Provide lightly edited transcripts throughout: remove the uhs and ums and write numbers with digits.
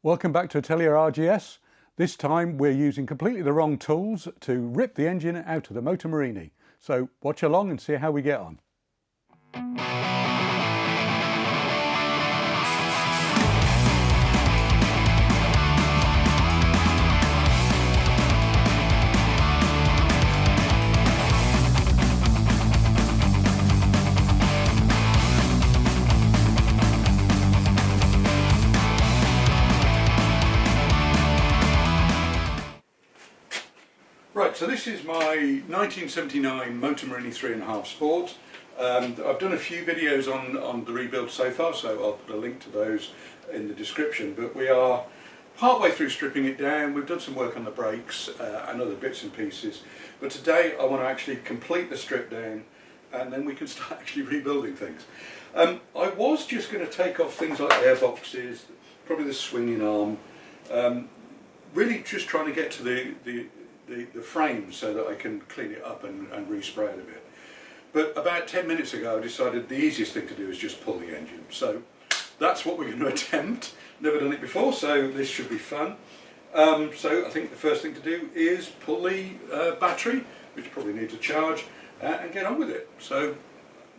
Welcome back to Atelier RGS. This time we're using completely the wrong tools to rip the engine out of the Moto Morini. So watch along and see how we get on. Right, so this is my 1979 Moto Morini 3.5 Sport. I've done a few videos on the rebuild so far, so I'll put a link to those in the description, but we are partway through stripping it down. We've done some work on the brakes and other bits and pieces, but today I want to actually complete the strip down and then we can start actually rebuilding things. I was just going to take off things like airboxes, probably the swinging arm, really just trying to get to the frame so that I can clean it up and respray it a bit. But about 10 minutes ago I decided the easiest thing to do is just pull the engine. So that's what we're going to attempt. Never done it before, so this should be fun. So I think the first thing to do is pull the battery, which probably needs a charge, and get on with it. So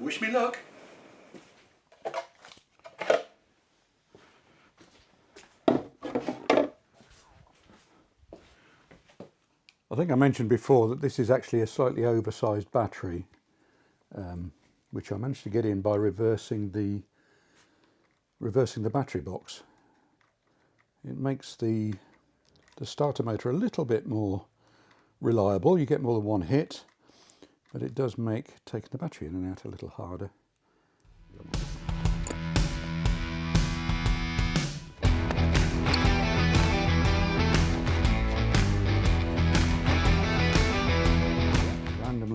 wish me luck. I think I mentioned before that this is actually a slightly oversized battery, which I managed to get in by reversing the battery box. It makes the starter motor a little bit more reliable. You get more than one hit, but it does make taking the battery in and out a little harder.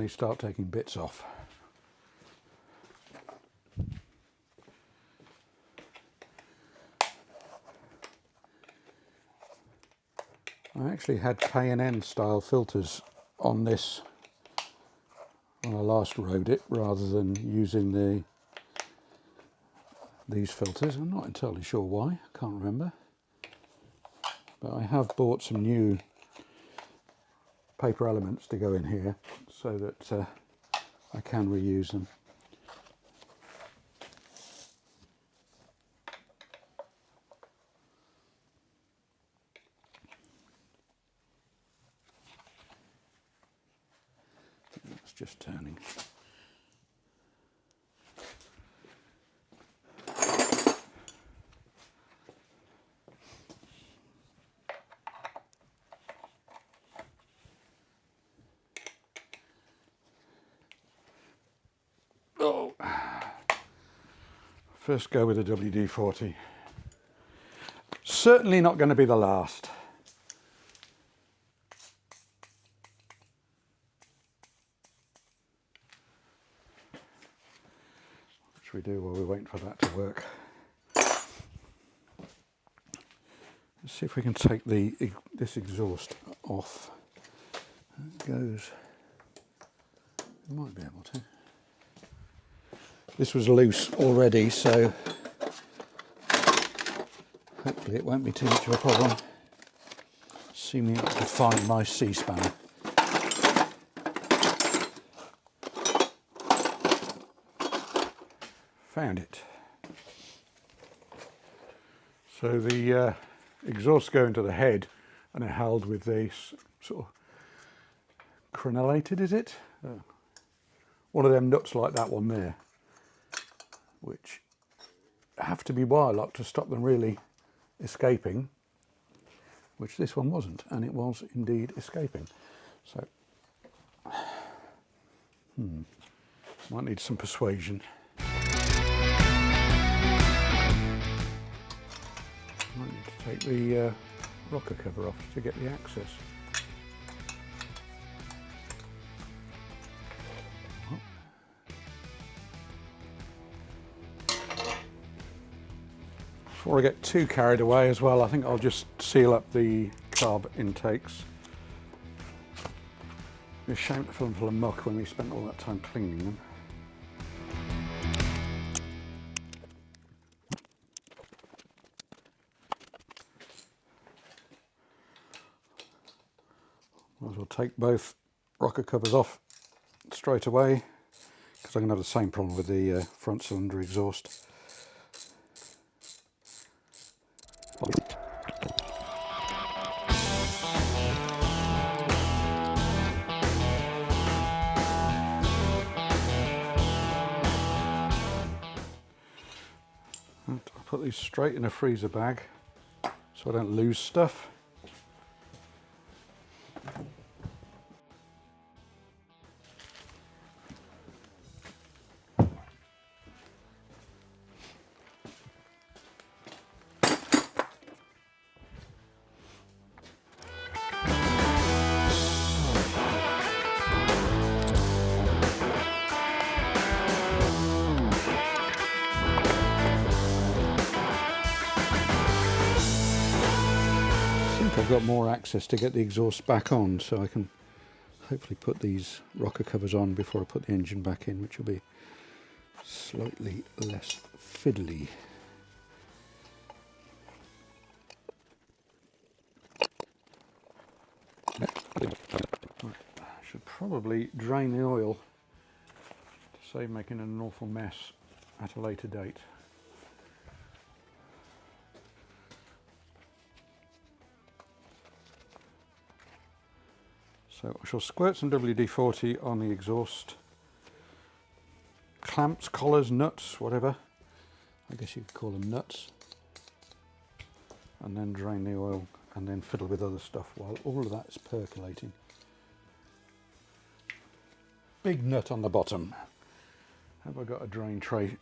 Start taking bits off. I actually had K&N style filters on this when I last rode it, rather than using these filters. I'm not entirely sure why, I can't remember, but I have bought some new paper elements to go in here so that I can reuse them. It's just turning. Oh. First go with the WD-40. Certainly not going to be the last. What should we do while we're waiting for that to work? Let's see if we can take this exhaust off. It goes. We might be able to. This was loose already, so hopefully it won't be too much of a problem. Assuming I can find my C-spanner. Found it. So the exhausts go into the head and are held with this sort of crenellated, is it? One of them nuts like that one there, which have to be wire locked to stop them really escaping, which this one wasn't, and it was indeed escaping. So might need some persuasion. Might need to take the rocker cover off to get the access. Before I get too carried away as well, I think I'll just seal up the carb intakes. It's a shame to fill them full of muck when we spent all that time cleaning them. Might as well take both rocker covers off straight away, because I'm going to have the same problem with the front cylinder exhaust. And I'll put these straight in a freezer bag so I don't lose stuff. I've got more access to get the exhaust back on, so I can hopefully put these rocker covers on before I put the engine back in, which will be slightly less fiddly. Right. I should probably drain the oil to save making an awful mess at a later date. So I shall squirt some WD-40 on the exhaust. Clamps, collars, nuts, whatever. I guess you could call them nuts. And then drain the oil and then fiddle with other stuff while all of that is percolating. Big nut on the bottom. Have I got a drain tray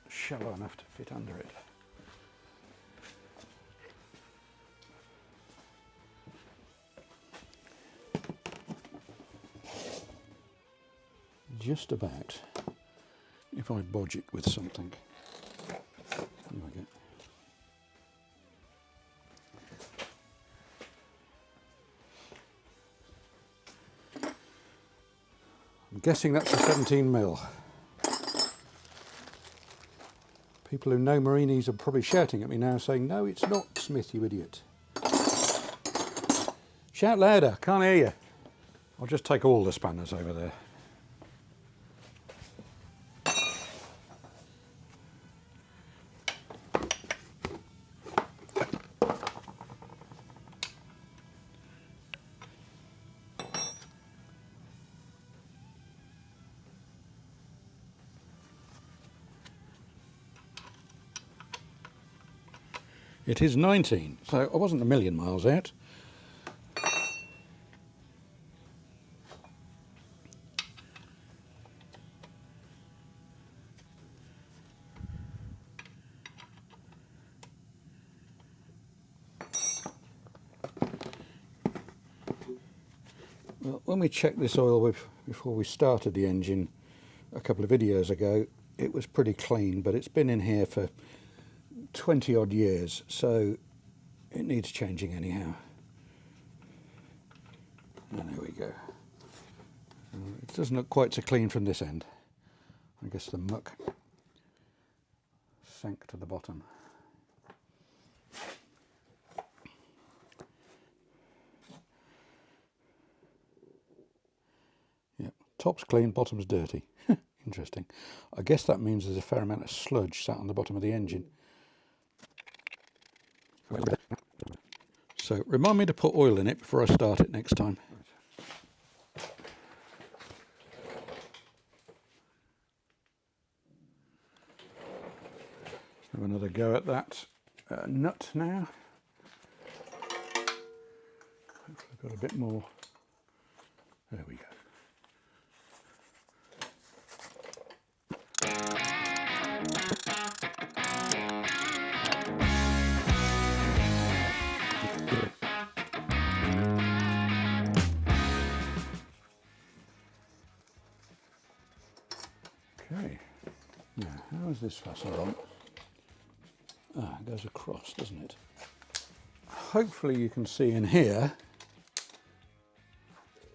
shallow enough to fit under it? Just about, if I bodge it with something. There we go. I'm guessing that's a 17mm. People who know Morinis are probably shouting at me now saying, "No, it's not, Smith, you idiot." Shout louder, can't hear you. I'll just take all the spanners over there. It is 19, so I wasn't a million miles out. Well, when we checked this oil before we started the engine a couple of videos ago, it was pretty clean, but it's been in here for 20 odd years, so it needs changing anyhow. And there we go. It doesn't look quite so clean from this end. I guess the muck sank to the bottom. Yep, top's clean, bottom's dirty. Interesting. I guess that means there's a fair amount of sludge sat on the bottom of the engine. So remind me to put oil in it before I start it next time. Have another go at that nut now. Hopefully I've got a bit more. There we go. Okay, now how is this fastened on? Ah, it goes across, doesn't it? Hopefully you can see in here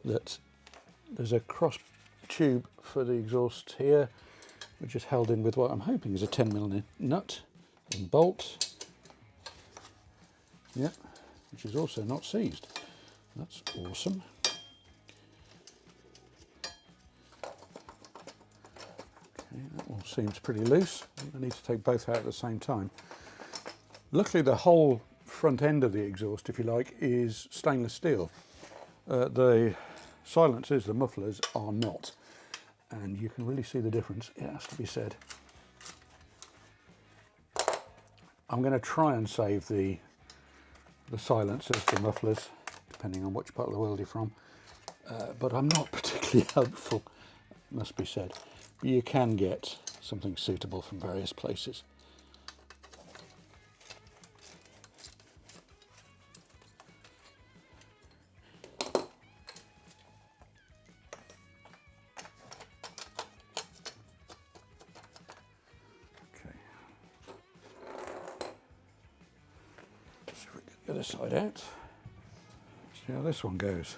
that there's a cross tube for the exhaust here, which is held in with what I'm hoping is a 10mm nut and bolt. Yep, which is also not seized. That's awesome. Okay, that all seems pretty loose. I need to take both out at the same time. Luckily the whole front end of the exhaust, if you like, is stainless steel. The silencers, the mufflers, are not. And you can really see the difference, it has to be said. I'm going to try and save the silencers, the mufflers, depending on which part of the world you're from. But I'm not particularly hopeful, must be said. But you can get something suitable from various places. Okay. See if we get the other side out. See how this one goes.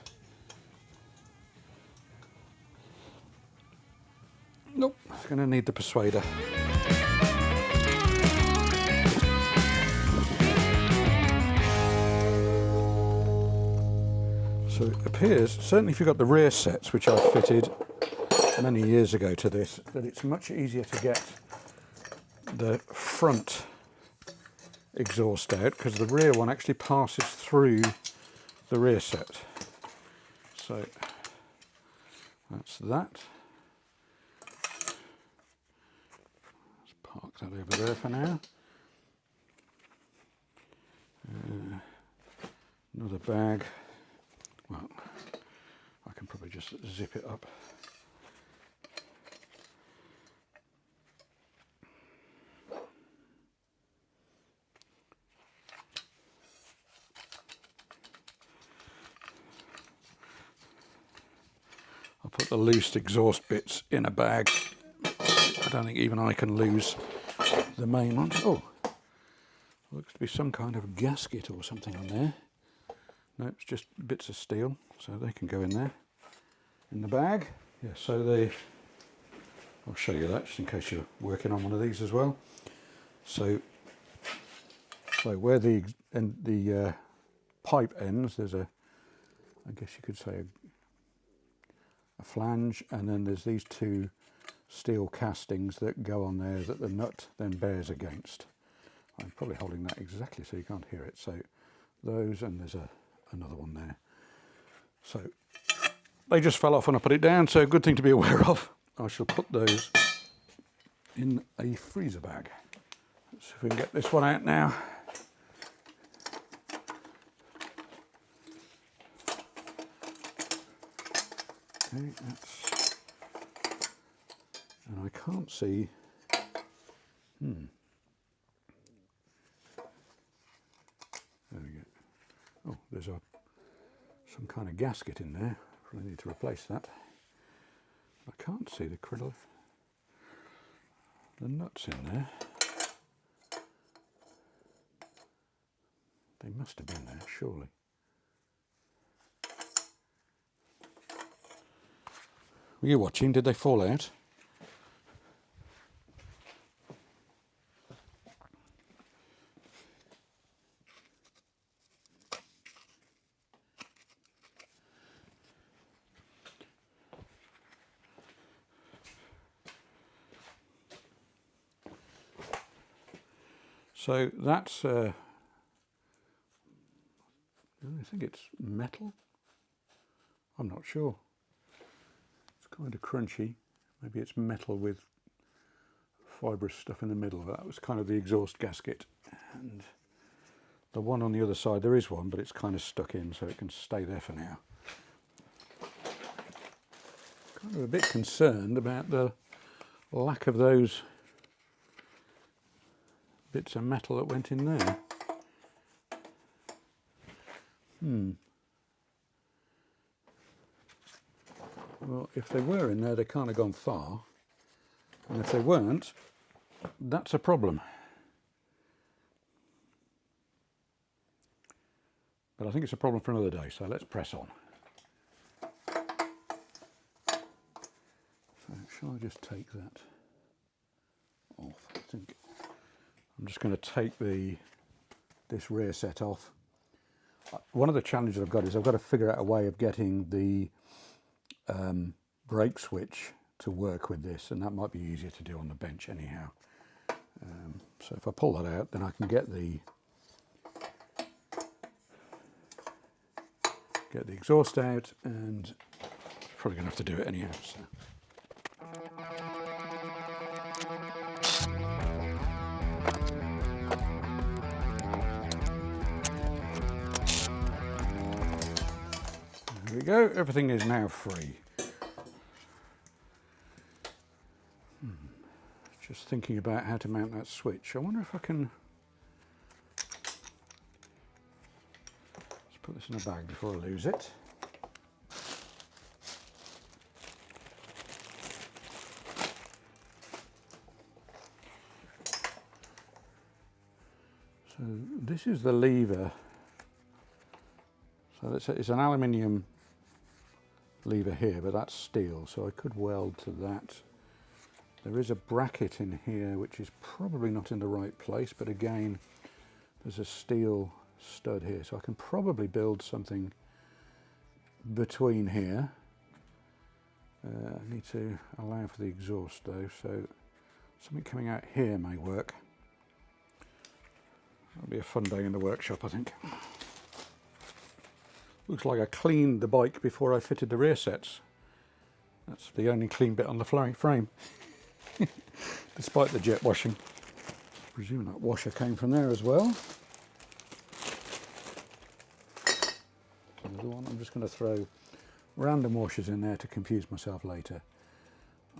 Nope, it's going to need the persuader. So it appears, certainly if you've got the rear sets, which I fitted many years ago to this, that it's much easier to get the front exhaust out because the rear one actually passes through the rear set. So that's that. Let's park that over there for now. Another bag. Well, I can probably just zip it up. I'll put the loose exhaust bits in a bag. I don't think even I can lose the main ones. Oh, looks to be some kind of gasket or something on there. No, it's just bits of steel, so they can go in there, in the bag. Yeah, so I'll show you that just in case you're working on one of these as well. So where the pipe ends, there's I guess you could say a flange, and then there's these two steel castings that go on there that the nut then bears against. I'm probably holding that exactly so you can't hear it. So those, and there's another one there. So they just fell off when I put it down, so good thing to be aware of. I shall put those in a freezer bag. Let's see if we can get this one out now. Okay, and I can't see. There we go. Oh, there's some kind of gasket in there. Probably need to replace that. I can't see the nuts in there. They must have been there, surely. Were you watching? Did they fall out? So that's, I think it's metal. I'm not sure. It's kind of crunchy. Maybe it's metal with fibrous stuff in the middle. That was kind of the exhaust gasket. And the one on the other side, there is one, but it's kind of stuck in, so it can stay there for now. Kind of a bit concerned about the lack of those bits of metal that went in there. Well, if they were in there, they can't have gone far. And if they weren't, that's a problem. But I think it's a problem for another day, so let's press on. So shall I just take that off? I think I'm just going to take this rear set off. one of the challenges I've got is I've got to figure out a way of getting the brake switch to work with this, and that might be easier to do on the bench anyhow. So if I pull that out, then I can get the exhaust out, and probably going to have to do it anyhow. So. There we go, everything is now free. Just thinking about how to mount that switch. I wonder if I can... Let's put this in a bag before I lose it. So this is the lever. So it's an aluminium lever here, but that's steel, so I could weld to that. There is a bracket in here which is probably not in the right place, but again there's a steel stud here, so I can probably build something between here. I need to allow for the exhaust though, so something coming out here may work. That'll be a fun day in the workshop, I think. Looks like I cleaned the bike before I fitted the rear sets. That's the only clean bit on the frame. Despite the jet washing. I presume that washer came from there as well. Another one. I'm just going to throw random washers in there to confuse myself later.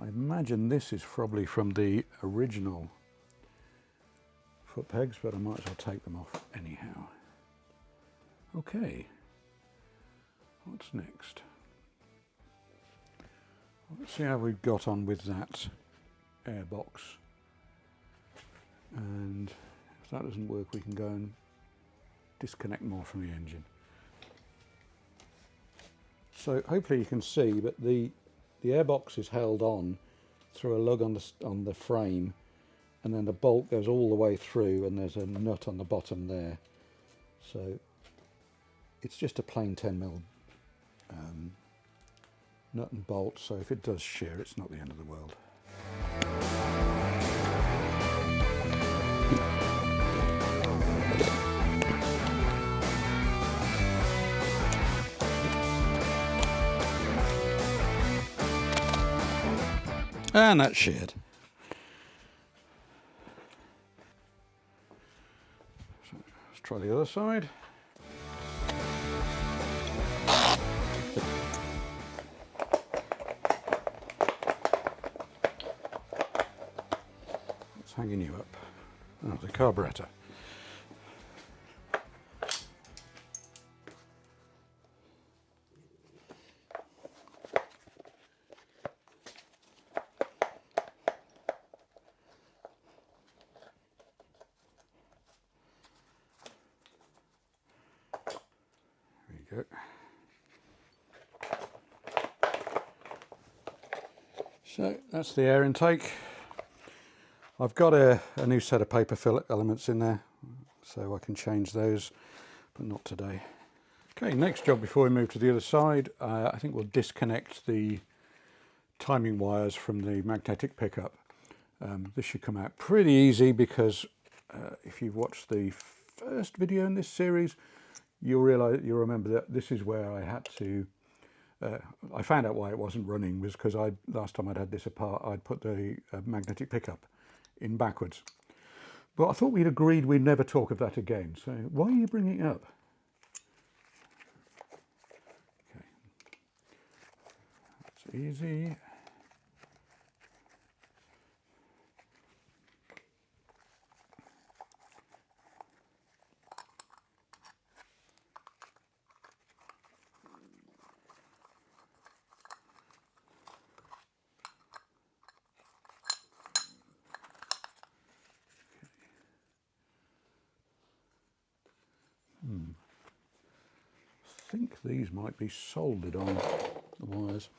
I imagine this is probably from the original foot pegs, but I might as well take them off anyhow. Okay, what's next? Let's see how we've got on with that airbox, and if that doesn't work we can go and disconnect more from the engine. So hopefully you can see, but the airbox is held on through a lug on the frame, and then the bolt goes all the way through, and there's a nut on the bottom there. So it's just a plain 10mm nut and bolt, so if it does shear it's not the end of the world. And that's sheared. So let's try the other side. What's hanging you up? Oh, the carburetor. There we go. So that's the air intake. I've got a new set of paper fillet elements in there, so I can change those, but not today. Okay, next job before we move to the other side, I think we'll disconnect the timing wires from the magnetic pickup. This should come out pretty easy because if you've watched the first video in this series, you'll remember that this is where I had to, I found out why it wasn't running was because last time I'd had this apart, I'd put the magnetic pickup in backwards. But I thought we'd agreed we'd never talk of that again, so why are you bringing it up? Okay, that's easy. I think these might be soldered on the wires,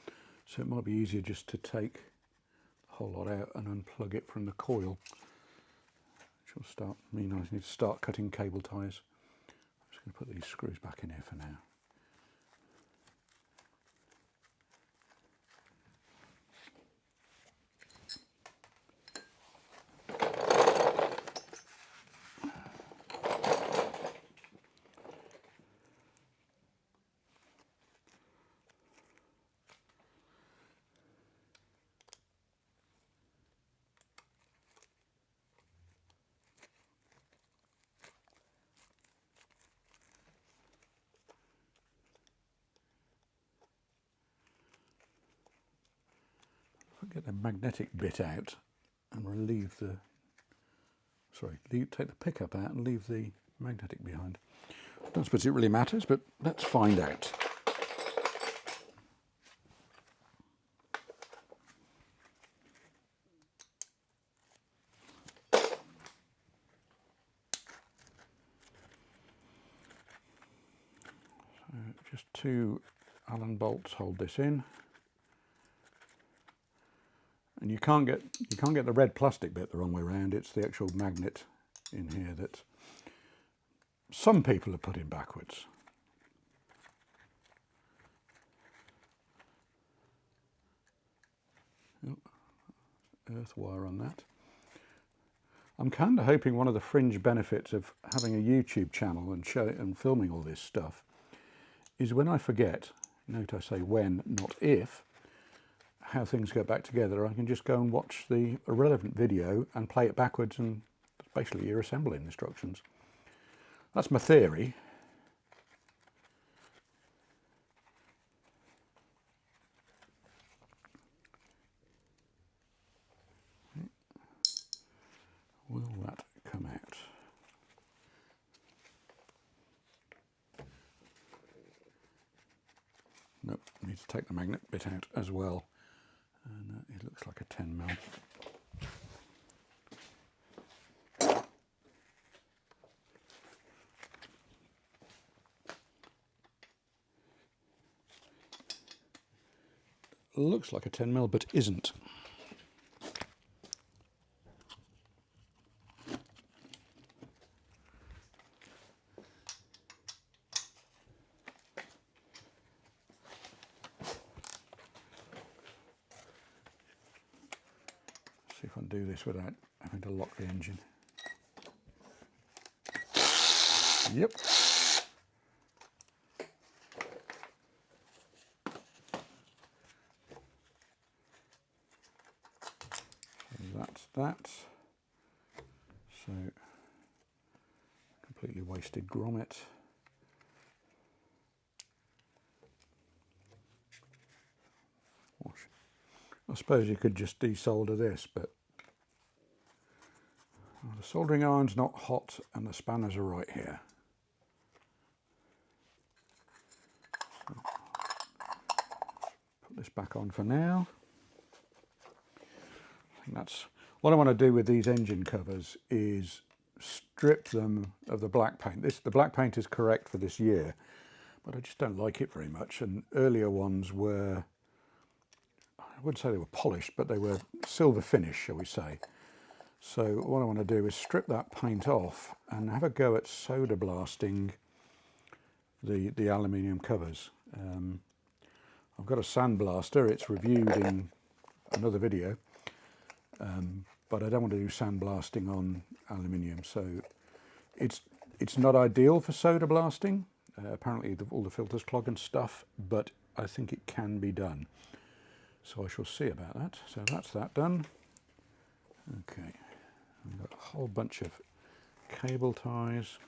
so it might be easier just to take the whole lot out and unplug it from the coil, which will mean I need to start cutting cable ties. I'm just going to put these screws back in here for now. Get the magnetic bit out and relieve the, take the pickup out and leave the magnetic behind. I don't suppose it really matters, but let's find out. So just 2 Allen bolts hold this in. And you can't get the red plastic bit the wrong way around. It's the actual magnet in here that some people have put in backwards. Oh, earth wire on that. I'm kind of hoping one of the fringe benefits of having a YouTube channel and filming all this stuff is when I forget, note I say when, not if, how things go back together, I can just go and watch the irrelevant video and play it backwards, and it's basically your assembling instructions. That's my theory. Will that come out? Nope, need to take the magnet bit out as well. And it looks like a 10mm. Looks like a 10mm, but isn't. See if I can do this without having to lock the engine. Yep. So that's that. So completely wasted grommet. Wash. I suppose you could just desolder this, but the soldering iron's not hot and the spanners are right here. So, put this back on for now. I think that's what I want to do with these engine covers, is strip them of the black paint. The black paint is correct for this year, but I just don't like it very much. And earlier ones were, I wouldn't say they were polished, but they were silver finish, shall we say. So what I want to do is strip that paint off and have a go at soda blasting the aluminium covers. I've got a sandblaster. It's reviewed in another video, but I don't want to do sandblasting on aluminium. So it's not ideal for soda blasting. Apparently all the filters clog and stuff, but I think it can be done. So I shall see about that. So that's that done. Okay. I've got a whole bunch of cable ties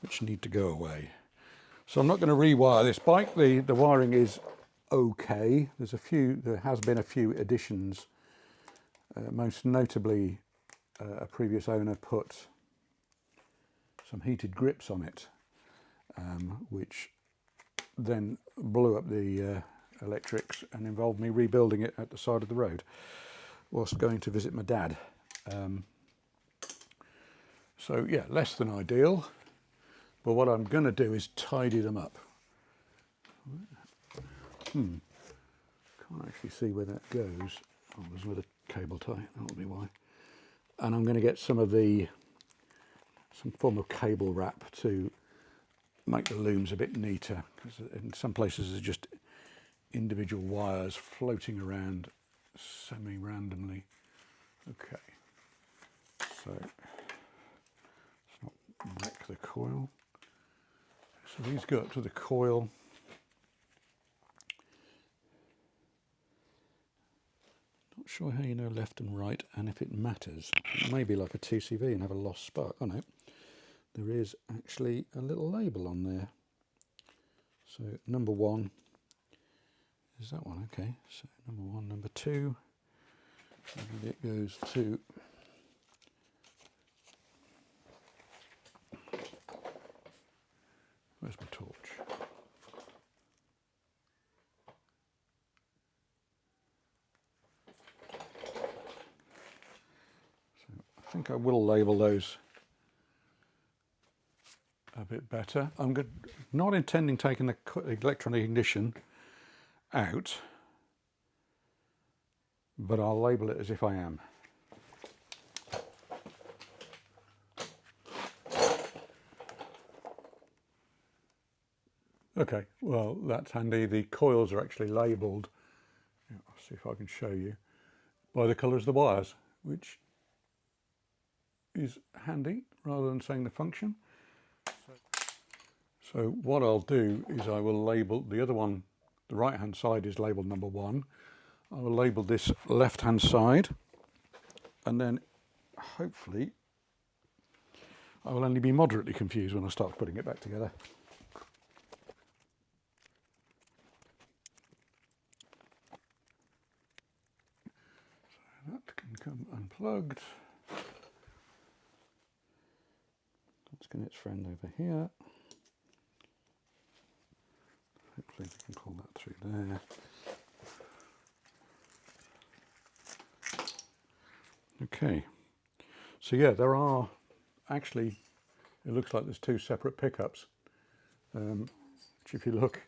which need to go away. So I'm not going to rewire this bike. The wiring is okay. There has been a few additions. Most notably, a previous owner put some heated grips on it, which then blew up the electrics and involved me rebuilding it at the side of the road whilst going to visit my dad. So yeah, less than ideal, but what I'm going to do is tidy them up. Can't actually see where that goes. Oh, there's another cable tie, that'll be why. And I'm going to get some of the some form of cable wrap to make the looms a bit neater, because in some places there's just individual wires floating around semi-randomly. Okay, so let's not wreck the coil. So these go up to the coil. Not sure how you know left and right, and if it matters. It may be like a TCV and have a lost spark. Oh no, there is actually a little label on there. So number 1 is that one. Okay, so number 1, number 2, and it goes to where's my torch? I think I will label those a bit better. I'm not intending taking the electronic ignition out, but I'll label it as if I am. Okay, well that's handy. The coils are actually labelled, I'll see if I can show you, by the colours of the wires, which is handy rather than saying the function. So what I'll do is I will label the other one, the right hand side is labelled number 1. I will label this left hand side, and then hopefully I will only be moderately confused when I start putting it back together. So that can come unplugged. Let's get its friend over here. Hopefully we can pull that through there. Okay, so yeah, there are actually, it looks like there's 2 separate pickups, which if you look,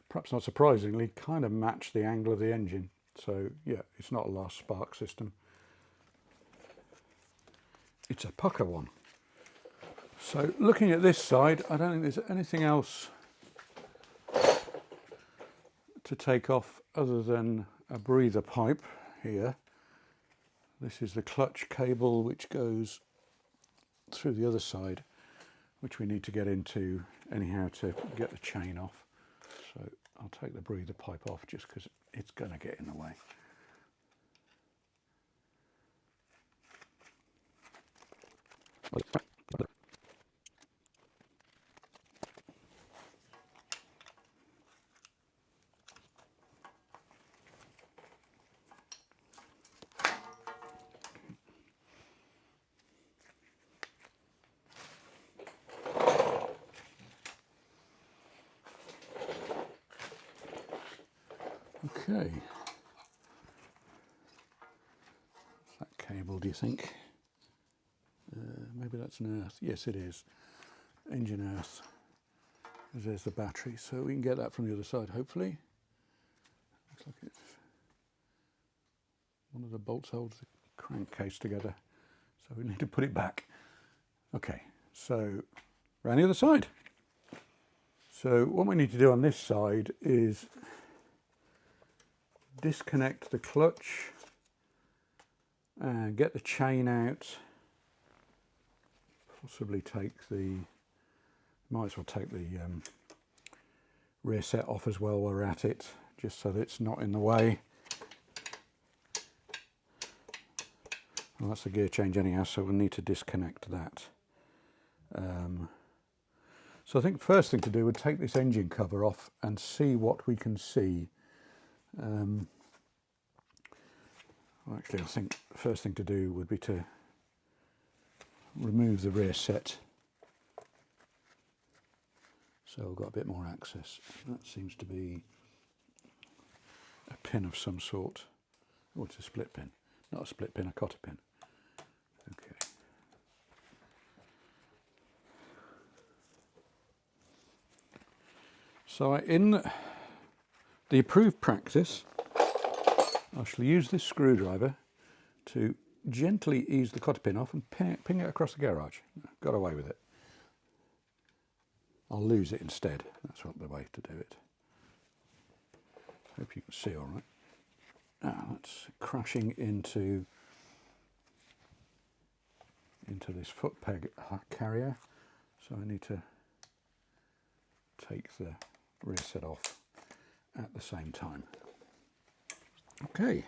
perhaps not surprisingly, kind of match the angle of the engine. So yeah, it's not a lost spark system. It's a pucker one. So looking at this side, I don't think there's anything else to take off other than a breather pipe here. This is the clutch cable which goes through the other side, which we need to get into anyhow to get the chain off. So I'll take the breather pipe off just because it's going to get in the way. Okay, what's that cable, do you think? Maybe that's an earth. Yes, it is. Engine earth. There's the battery, so we can get that from the other side, hopefully. Looks like it's one of the bolts holds the crankcase together, so we need to put it back. Okay, so around the other side. So what we need to do on this side is disconnect the clutch and get the chain out, possibly take the, might as well take the rear set off as well while we're at it, just so that it's not in the way. Well, that's the gear change anyhow, so we'll need to disconnect that. So I think the first thing to do would take this engine cover off and see what we can see. Well, actually, I think the first thing to do would be to remove the rear set, so we've got a bit more access. That seems to be a pin of some sort. Oh, it's a split pin. Not a split pin, a cotter pin. Okay. So in the approved practice, I shall use this screwdriver to gently ease the cotter pin off and ping it across the garage. got away with it. I'll lose it instead. That's what the way to do it. Hope you can see all right. Now that's crashing into this foot peg carrier, so I need to take the rear set off at the same time. Okay.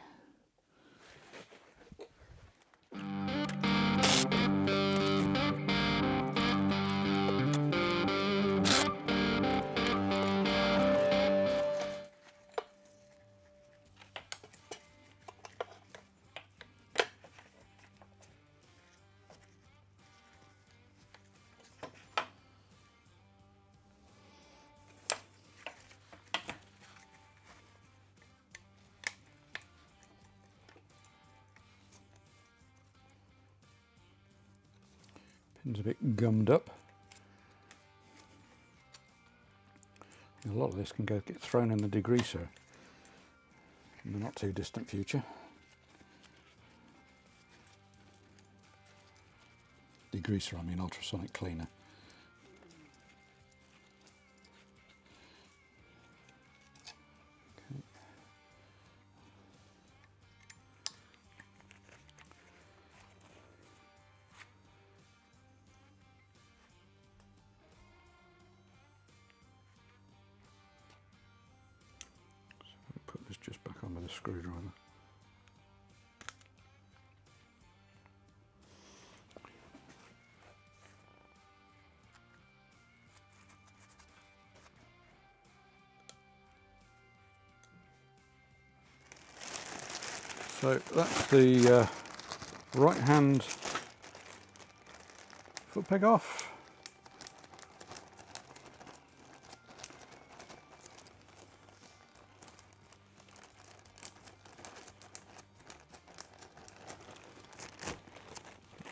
Pin's a bit gummed up. A lot of this can get thrown in the degreaser in the not too distant future. Degreaser, I mean ultrasonic cleaner. Okay. Put this just back on with a screwdriver. So that's the right hand foot peg off.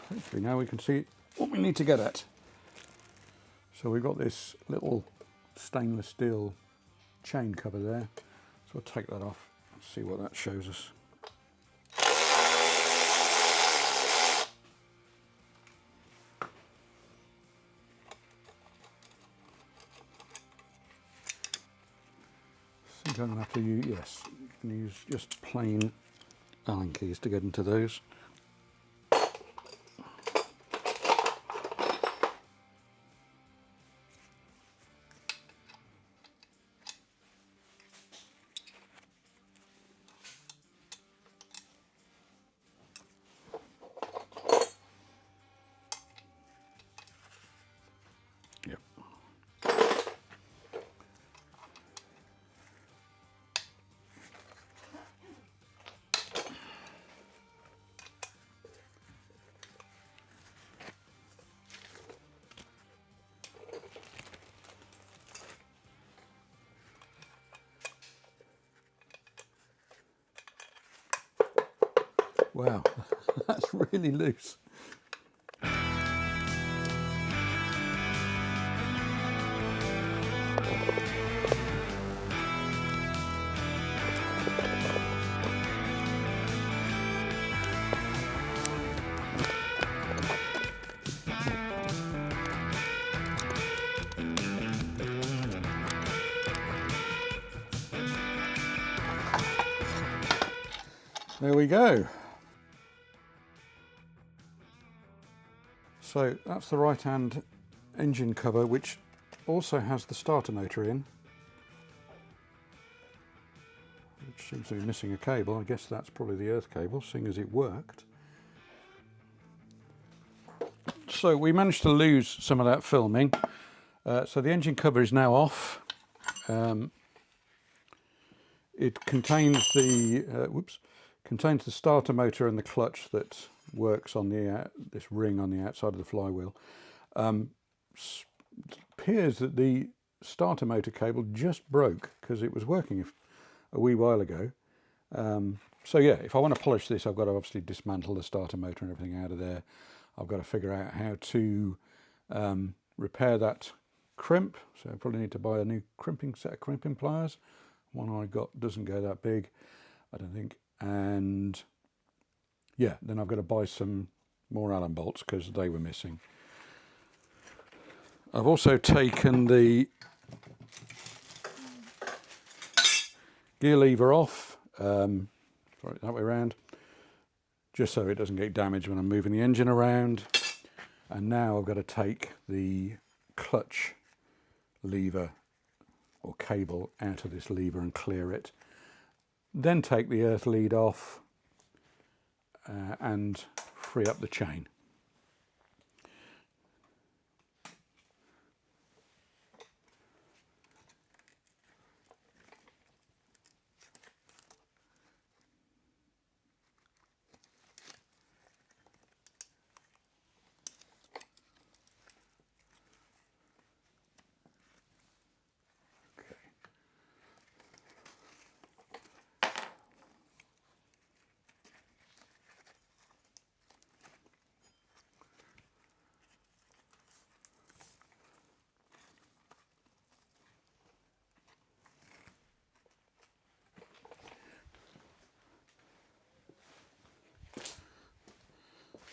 Hopefully now we can see what we need to get at. So we've got this little stainless steel chain cover there. So I'll take that off and see what that shows us. I think I'm going to have to use, yes, you can use just plain Allen keys to get into those. Yep. Wow, that's really loose. There we go. So that's the right hand engine cover, which also has the starter motor in, which seems to be missing a cable. I guess that's probably the earth cable, seeing as it worked. So we managed to lose some of that filming. So the engine cover is now off. It contains the starter motor and the clutch that works on this ring on the outside of the flywheel. It appears that the starter motor cable just broke because it was working a wee while ago. So yeah, if I want to polish this, I've got to obviously dismantle the starter motor and everything out of there. I've got to figure out how to repair that crimp. So I probably need to buy a new set of crimping pliers. One I got doesn't go that big, I don't think. And yeah, then I've got to buy some more Allen bolts because they were missing. I've also taken the gear lever off, sorry, that way around, just so it doesn't get damaged when I'm moving the engine around. And now I've got to take the clutch lever or cable out of this lever and clear it. Then take the earth lead off and free up the chain.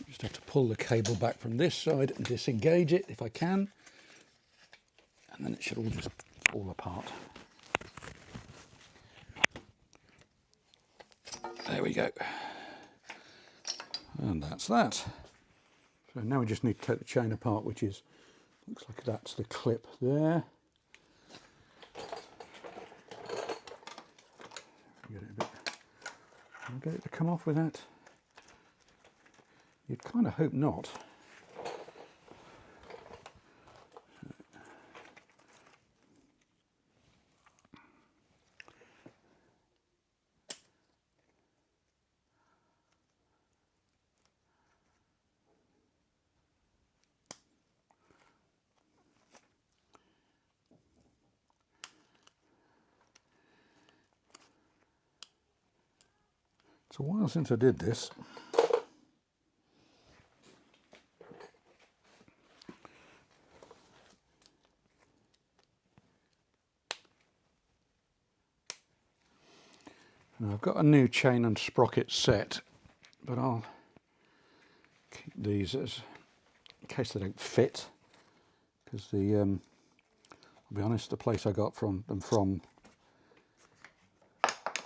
Just have to pull the cable back from this side and disengage it if I can, and then it should all just fall apart. There we go. And that's that. So now we just need to take the chain apart, which is, looks like that's the clip there. Get it to come off with that. You'd kind of hope not. It's a while since I did this. Now I've got a new chain and sprocket set, but I'll keep these as in case they don't fit, because the I'll be honest, the place I got them from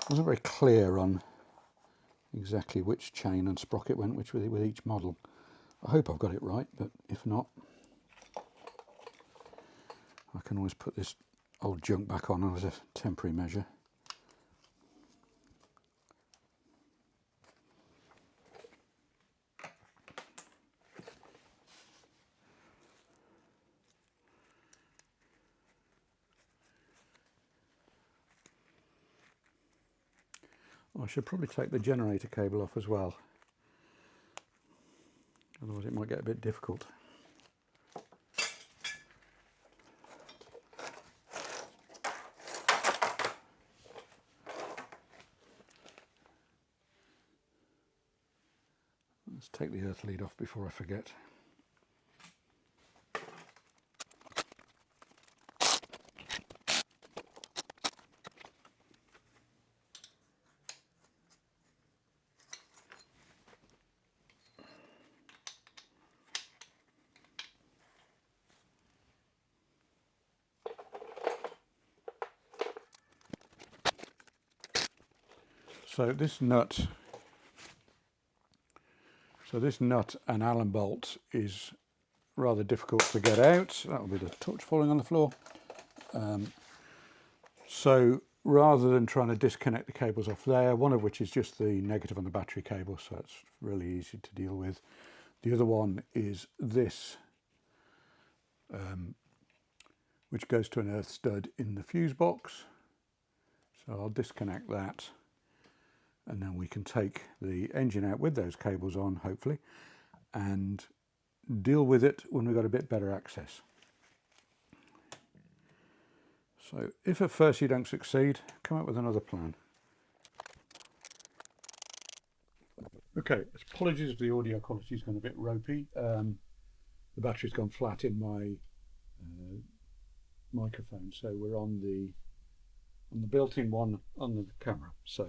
wasn't very clear on exactly which chain and sprocket went which with each model. I hope I've got it right, but if not, I can always put this old junk back on as a temporary measure. I should probably take the generator cable off as well, otherwise it might get a bit difficult. Let's take the earth lead off before I forget. So this nut and Allen bolt is rather difficult to get out. That will be the touch falling on the floor. So rather than trying to disconnect the cables off there, one of which is just the negative on the battery cable, so it's really easy to deal with. The other one is this, which goes to an earth stud in the fuse box. So I'll disconnect that, and then we can take the engine out with those cables on, hopefully, and deal with it when we've got a bit better access. So if at first you don't succeed, come up with another plan. Okay, apologies if the audio quality has gone a bit ropey. The battery's gone flat in my microphone, so we're on the built-in one on the camera, so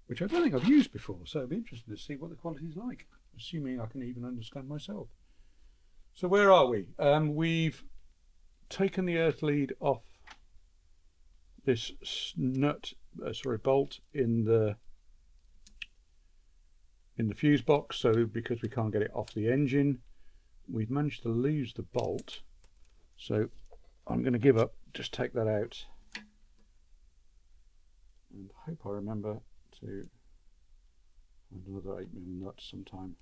which I don't think I've used before, so I'd be interested to see what the quality is like, assuming I can even understand myself. So where are we? We've taken the earth lead off this bolt in the fuse box. So because we can't get it off the engine, we've managed to lose the bolt. So I'm going to give up, just take that out, and hope I remember to find another 8mm nut sometime.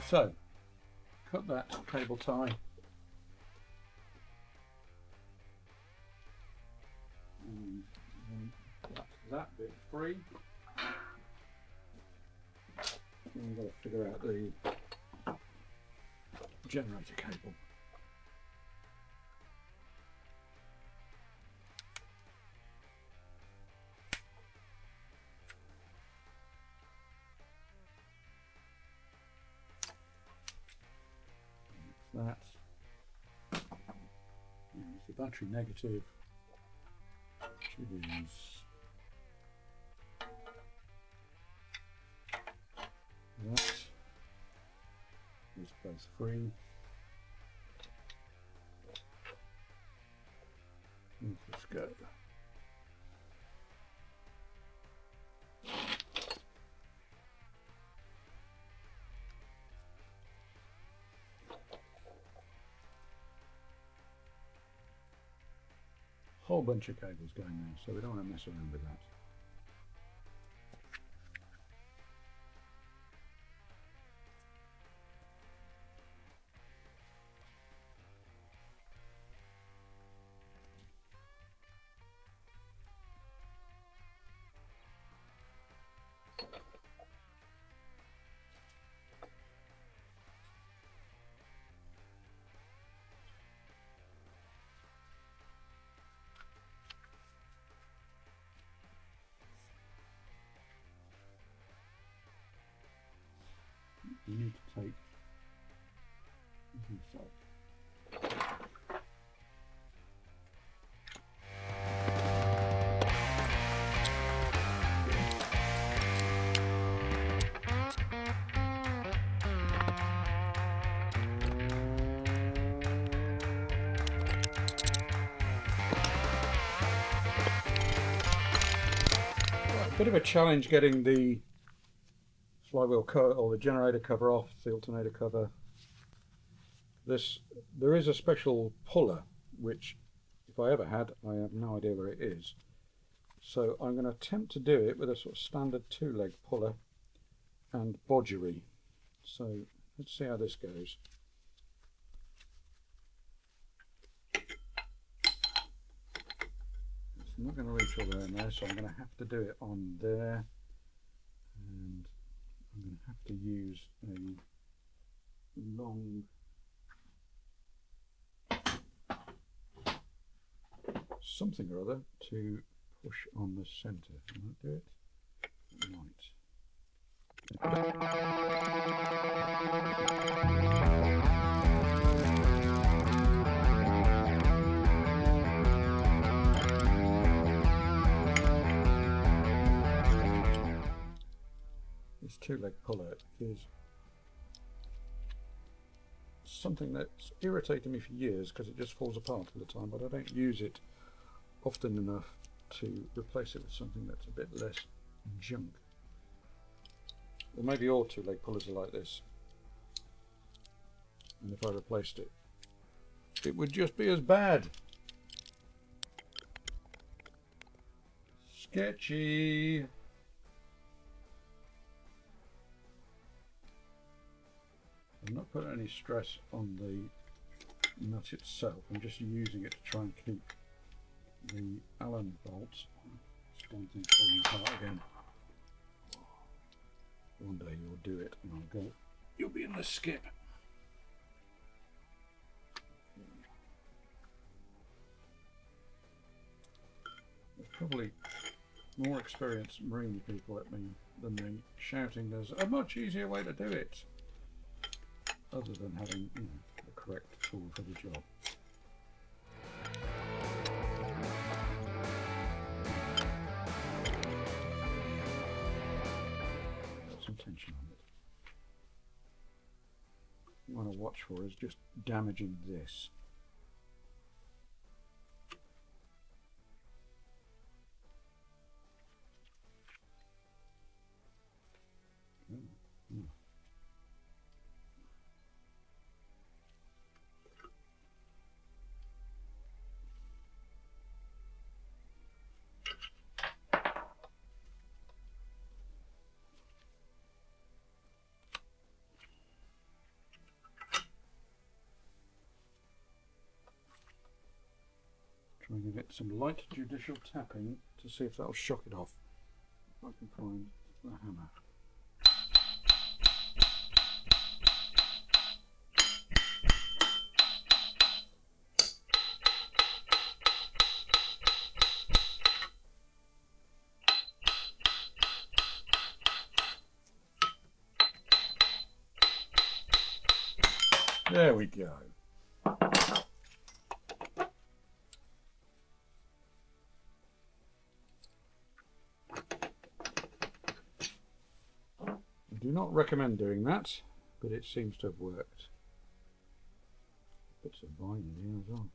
So, cut that cable tie. And that's that bit free. And we've got to figure out the generator cable. That is the battery negative, which is that is both free. Let's go. Whole bunch of cables going there, so we don't want to mess around with that. You need to take this off. Bit of a challenge getting the flywheel cover or the generator cover off, the alternator cover. There is a special puller which, if I ever had, I have no idea where it is. So I'm going to attempt to do it with a sort of standard 2-leg puller and bodgery. So let's see how this goes. I'm not going to reach all the way in there, so I'm going to have to do it on there, and I'm going to have to use a long something or other to push on the centre. Can I do it? This 2-leg puller is something that's irritated me for years because it just falls apart all the time, but I don't use it often enough to replace it with something that's a bit less junk. Or maybe all 2-leg pullers are like this, and if I replaced it, it would just be as bad. Sketchy. I'm not putting any stress on the nut itself, I'm just using it to try and keep the Allen bolts. This damn thing's falling apart again. One day you'll do it and I'll go, you'll be in the skip. There's probably more experienced Morini people than me shouting there's a much easier way to do it. other than having, you know, the correct tool for the job. Got some tension on it. What you want to watch for is just damaging this. Try and give it some light judicial tapping to see if that'll shock it off. If I can find the hammer. There we go. I do not recommend doing that, but it seems to have worked. Bits of vine in here as well.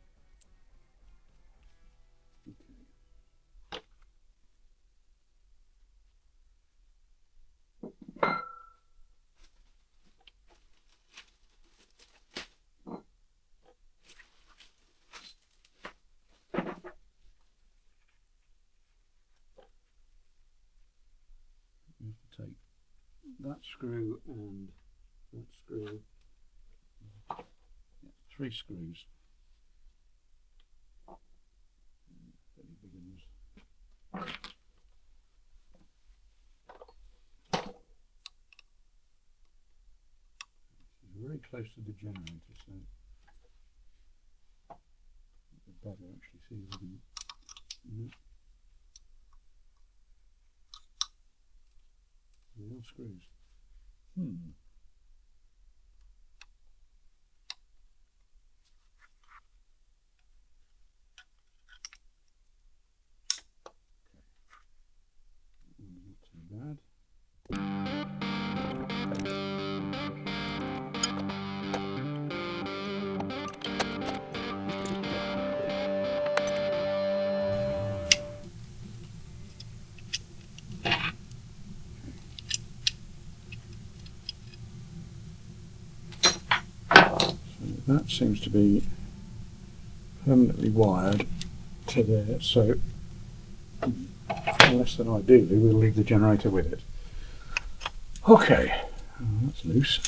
Take that screw and that screw. Yeah, 3 screws. Fairly big ones. This is very close to the generator, so it's better actually see if we can. Real screws. Not too bad. That seems to be permanently wired to there, so less than ideally we'll leave the generator with it. Okay, that's loose.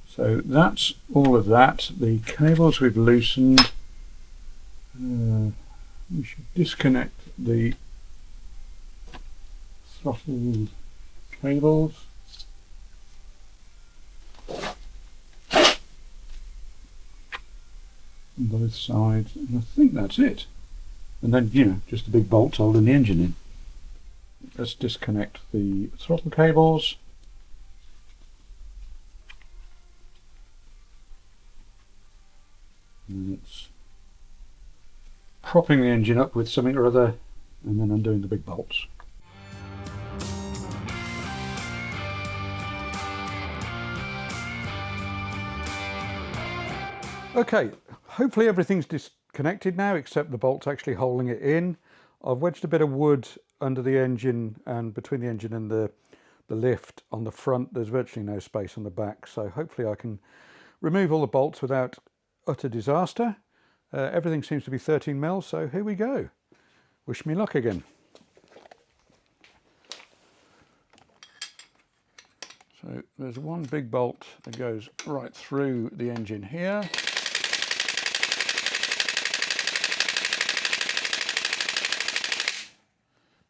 So that's all of that. The cables we've loosened. We should disconnect the throttle cables. On both sides, and I think that's it. And then, you know, just a big bolt holding the engine in. Let's disconnect the throttle cables. And it's propping the engine up with something or other, and then undoing the big bolts. Okay, hopefully everything's disconnected now except the bolts actually holding it in. I've wedged a bit of wood under the engine and between the engine and the lift on the front. There's virtually no space on the back, so hopefully I can remove all the bolts without utter disaster. Everything seems to be 13mm, so here we go. Wish me luck again. So there's one big bolt that goes right through the engine here.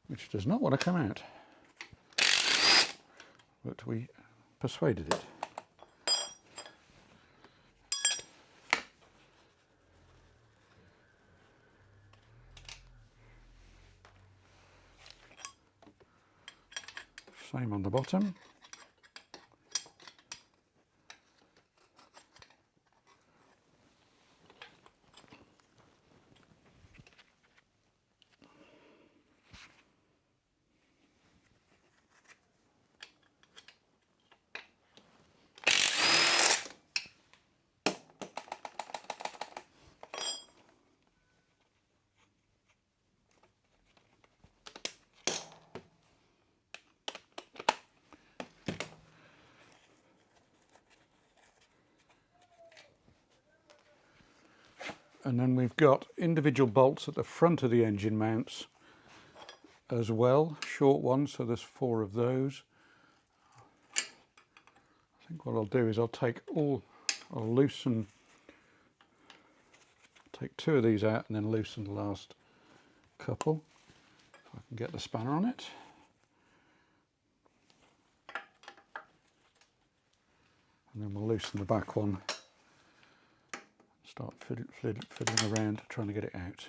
Which does not want to come out, but we persuaded it. Same on the bottom. And then we've got individual bolts at the front of the engine mounts as well, short ones, so there's 4 of those. I think what I'll do is I'll take 2 of these out and then loosen the last couple, if I can get the spanner on it. And then we'll loosen the back one, start fiddling around trying to get it out.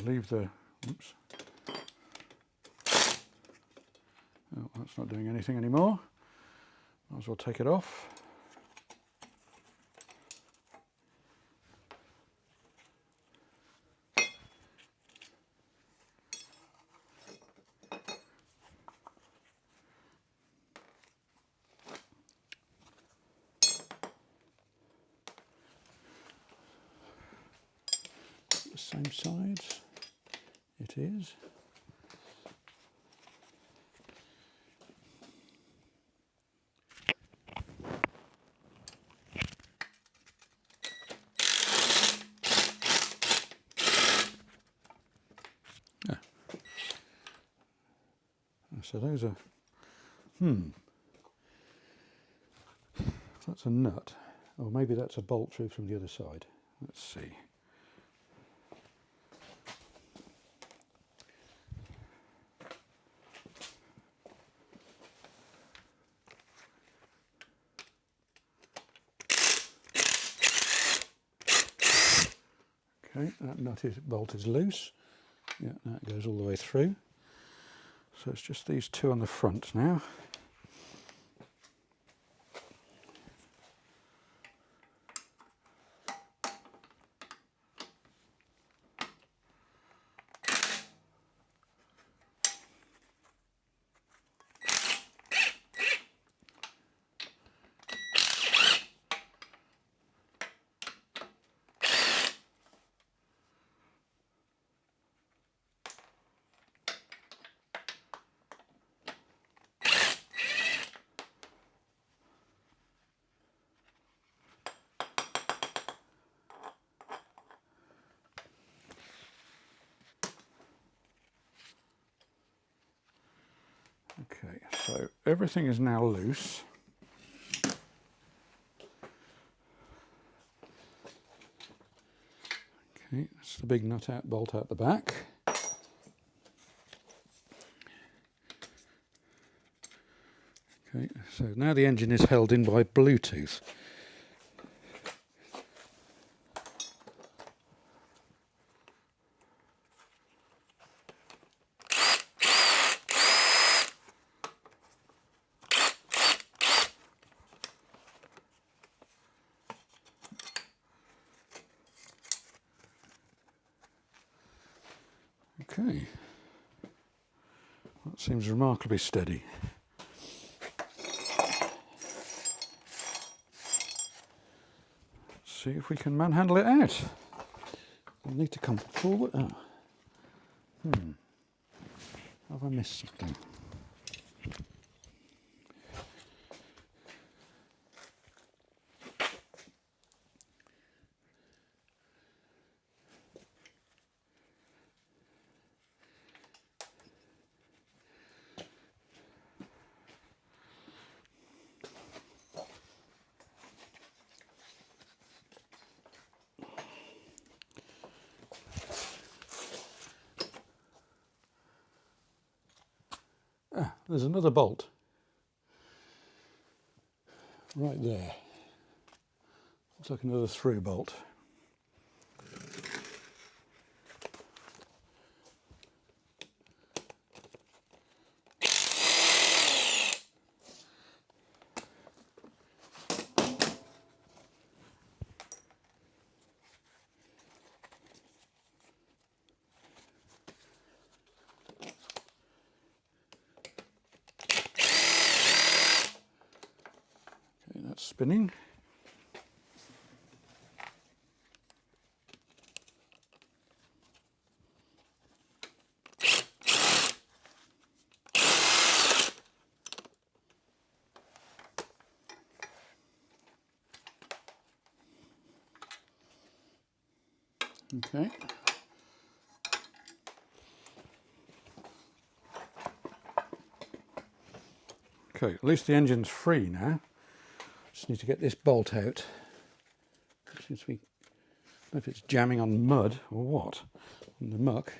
Leave the, oops, oh, that's not doing anything anymore. Might as well take it off. The same sides. It is. Yeah. So those are, that's a nut. Or maybe that's a bolt through from the other side. Let's see. Okay, that bolt is loose. Yeah, that goes all the way through. So it's just these 2 on the front now. Okay, so everything is now loose. Okay, that's the big nut out, bolt out the back. Okay, so now the engine is held in by Bluetooth. Okay, that seems remarkably steady. Let's see if we can manhandle it out. I'll need to come forward. Oh. Have I missed something? There's another bolt right there. Looks like another through bolt. that's spinning. Okay. Okay, at least the engine's free now. Just need to get this bolt out. Seems to be, I don't know if it's jamming on mud or what, on the muck.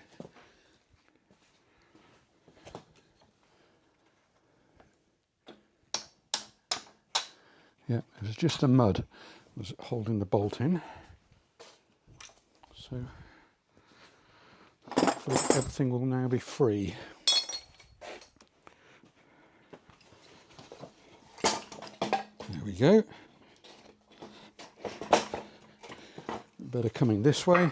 Yeah, it was just the mud that was holding the bolt in. So hopefully everything will now be free. There we go. Better coming this way.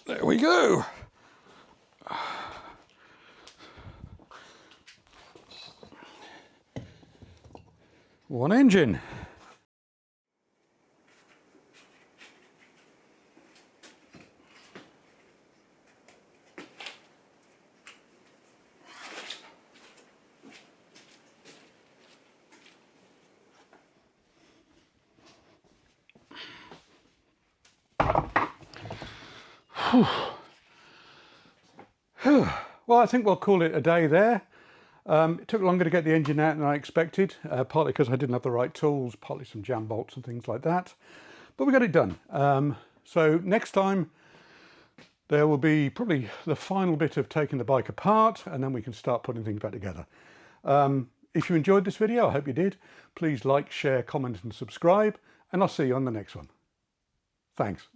There we go. One engine. Well, I think we'll call it a day there. It took longer to get the engine out than I expected, partly because I didn't have the right tools, partly some jam bolts and things like that. But we got it done. So next time there will be probably the final bit of taking the bike apart, and then we can start putting things back together. If you enjoyed this video, I hope you did, please like, share, comment and subscribe, and I'll see you on the next one. Thanks.